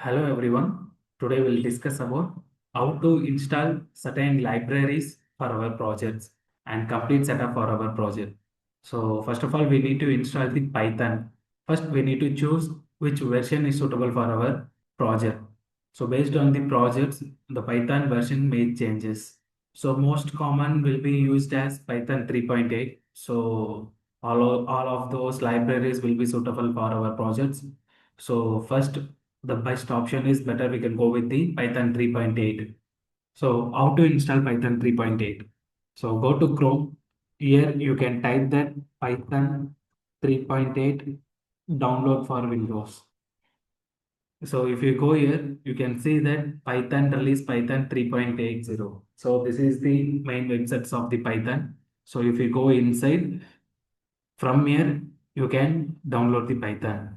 Hello everyone. Today we'll discuss about how to install certain libraries for our projects and complete setup for our project. So first of all, we need to install the Python. First, we need to choose which version is suitable for our project. So based on the projects, the Python version may changes. So most common will be used as Python 3.8. So all of those libraries will be suitable for our projects. So first, the best option is better we can go with the Python 3.8. So how to install Python 3.8? So go to Chrome. Here you can type that Python 3.8 download for Windows. So if you go here, you can see that Python release Python 3.80. So this is the main websites of the Python. So if you go inside, from here, you can download the Python.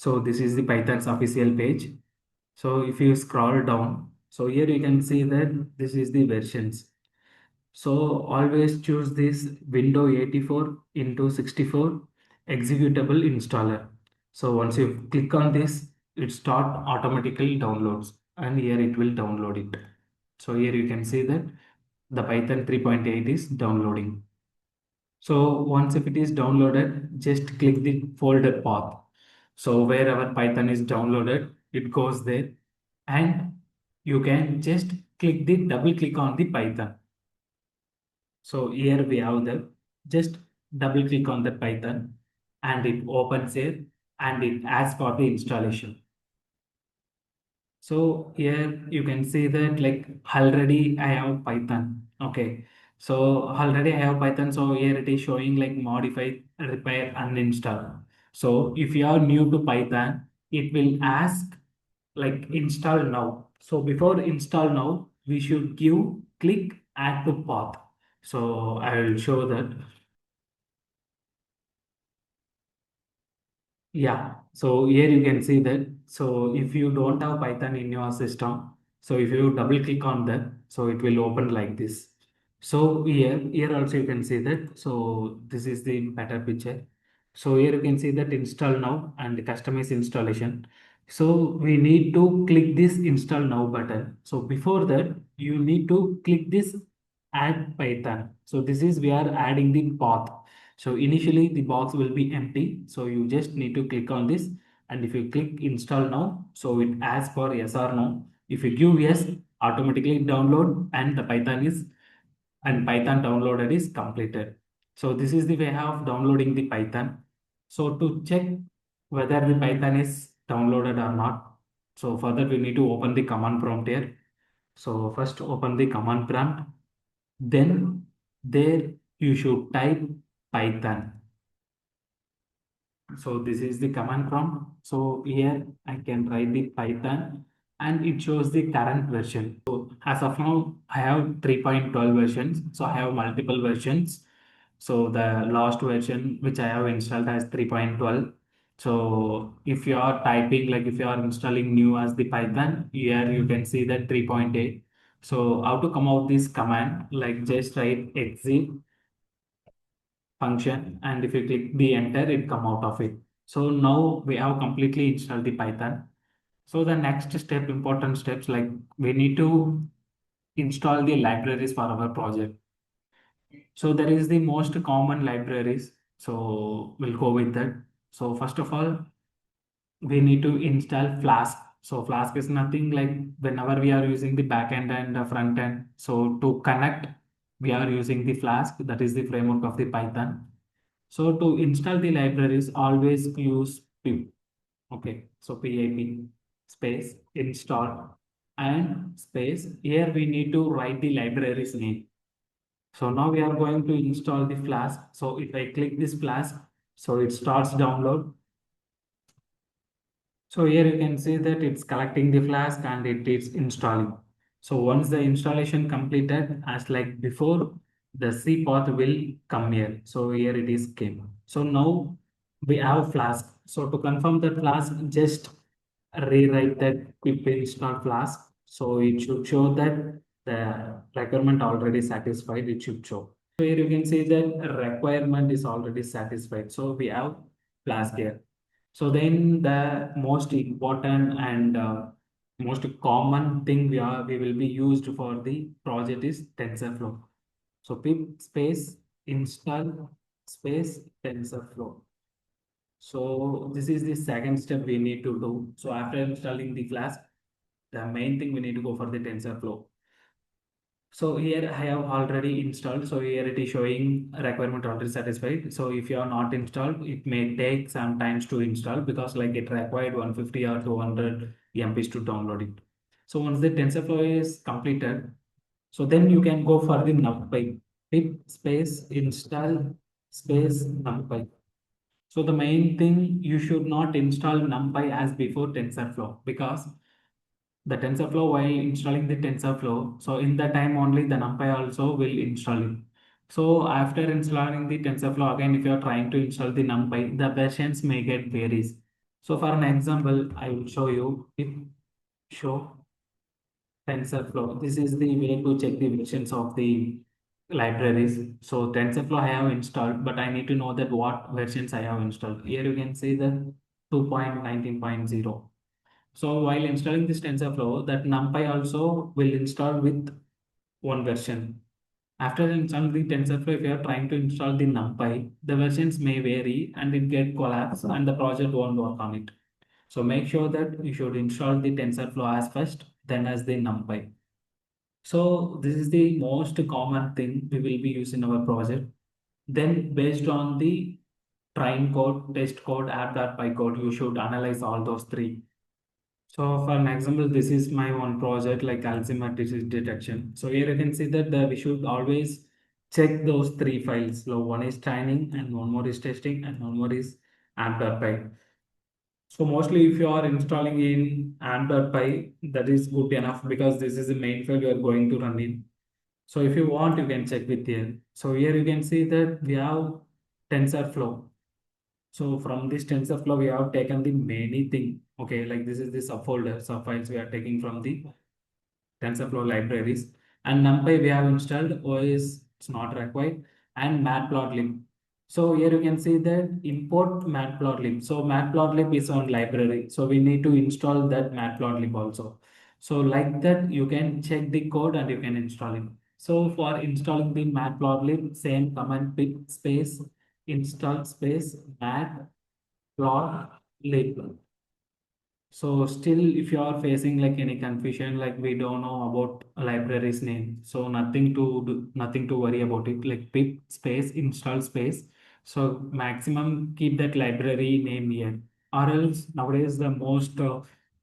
So this is the Python's official page. So if you scroll down, so here you can see that this is the versions. So always choose this Windows 84 into 64 executable installer. So once you click on this, it start automatically downloads and here it will download it. So here you can see that the Python 3.8 is downloading. So once if it is downloaded, just click the folder path. So wherever Python is downloaded, it goes there and you can just double click on the Python. So here we have the just double click on the Python and it opens here and it asks for the installation. So here you can see that like already I have Python. Okay. So already I have Python. So here it is showing like modify, repair, uninstall. So if you are new to Python, it will ask like install now. So before install now, we should click add to path. So I will show that. Yeah, so here you can see that. So if you don't have Python in your system, so if you double click on that, so it will open like this. So here also you can see that. So this is the better picture. So here you can see that install now and customize installation. So we need to click this install now button. So before that, you need to click this add Python. So this is we are adding the path. So initially the box will be empty. So you just need to click on this. And if you click install now, so it asks for yes or no. If you give yes, automatically download and the Python is and Python downloaded is completed. So this is the way of downloading the Python. So to check whether the Python is downloaded or not. So for that we need to open the command prompt here. So first open the command prompt. Then there you should type Python. So this is the command prompt. So here I can write the Python and it shows the current version. So as of now, I have 3.12 versions. So I have multiple versions. So the last version which I have installed as 3.12. So if you are typing, like if you are installing new as the Python, here you can see that 3.8. So how to come out this command, like just write exit function and if you click the enter it come out of it. So now we have completely installed the Python. So the next step, important steps, like we need to install the libraries for our project. So there is the most common libraries, so we'll go with that. So first of all, we need to install Flask. So Flask is nothing like whenever we are using the backend and the front end. So to connect, we are using the Flask, that is the framework of the Python. So to install the libraries, always use pip. Okay, so pip space install and space. Here we need to write the library's name. So now we are going to install the Flask. So if I click this Flask, so it starts download. So here you can see that it's collecting the Flask and it is installing. So once the installation completed, as like before, the C path will come here. So here it is came. So now we have Flask. So to confirm that Flask, just rewrite that pip install Flask. So it should show that the requirement already satisfied. It should show. So here you can see that requirement is already satisfied. So we have Flask here. So then the most important and most common thing we will be used for the project is TensorFlow. So pip space install space TensorFlow. So this is the second step we need to do. So after installing the Flask, the main thing we need to go for the TensorFlow. So here I have already installed. So here it is showing requirement already satisfied. So if you are not installed, it may take some times to install because like it required 150 or 200 MPs to download it. So once the TensorFlow is completed, so then you can go for the NumPy. Pip space install space NumPy. So the main thing you should not install NumPy as before TensorFlow because the TensorFlow while installing the TensorFlow, so in that time only the NumPy also will install it. So after installing the TensorFlow again, if you are trying to install the NumPy, the versions may get varies. So for an example, I will show you if show TensorFlow. This is the way to check the versions of the libraries. So TensorFlow I have installed, but I need to know that what versions I have installed. Here you can see the 2.19.0. So while installing this TensorFlow, that NumPy also will install with one version. After installing the TensorFlow, if you are trying to install the NumPy, the versions may vary and it get collapsed and the project won't work on it. So make sure that you should install the TensorFlow as first, then as the NumPy. So this is the most common thing we will be using in our project. Then based on the train code, test code, app.py code, you should analyze all those three. So for an example, this is my one project like Alzheimer's disease detection. So here you can see that we should always check those three files. So one is training and one more is testing and one more is app.py. So mostly if you are installing in app.py, that is good enough because this is the main file you are going to run in. So if you want, you can check with here. So here you can see that we have TensorFlow. So from this TensorFlow, we have taken the many thing. Okay, like this is the subfolder, subfiles we are taking from the TensorFlow libraries. And NumPy we have installed, OS it's not required, and Matplotlib. So here you can see that import Matplotlib. So Matplotlib is on library. So we need to install that Matplotlib also. So like that, you can check the code and you can install it. So for installing the Matplotlib, same command pip space install space matplotlib. So still, if you are facing like any confusion, like we don't know about a library's name, so nothing to do, nothing to worry about it. Like pip space install space. So maximum keep that library name here. Or else nowadays the most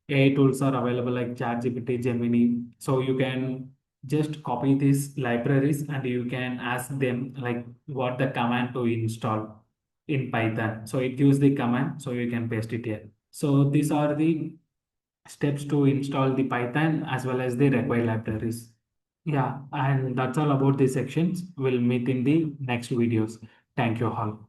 AI tools are available like ChatGPT, Gemini. So you can just copy these libraries and you can ask them like what the command to install in Python. So it gives the command, so you can paste it here. So these are the steps to install the Python as well as the required libraries. Yeah, and that's all about the sections. We'll meet in the next videos. Thank you all.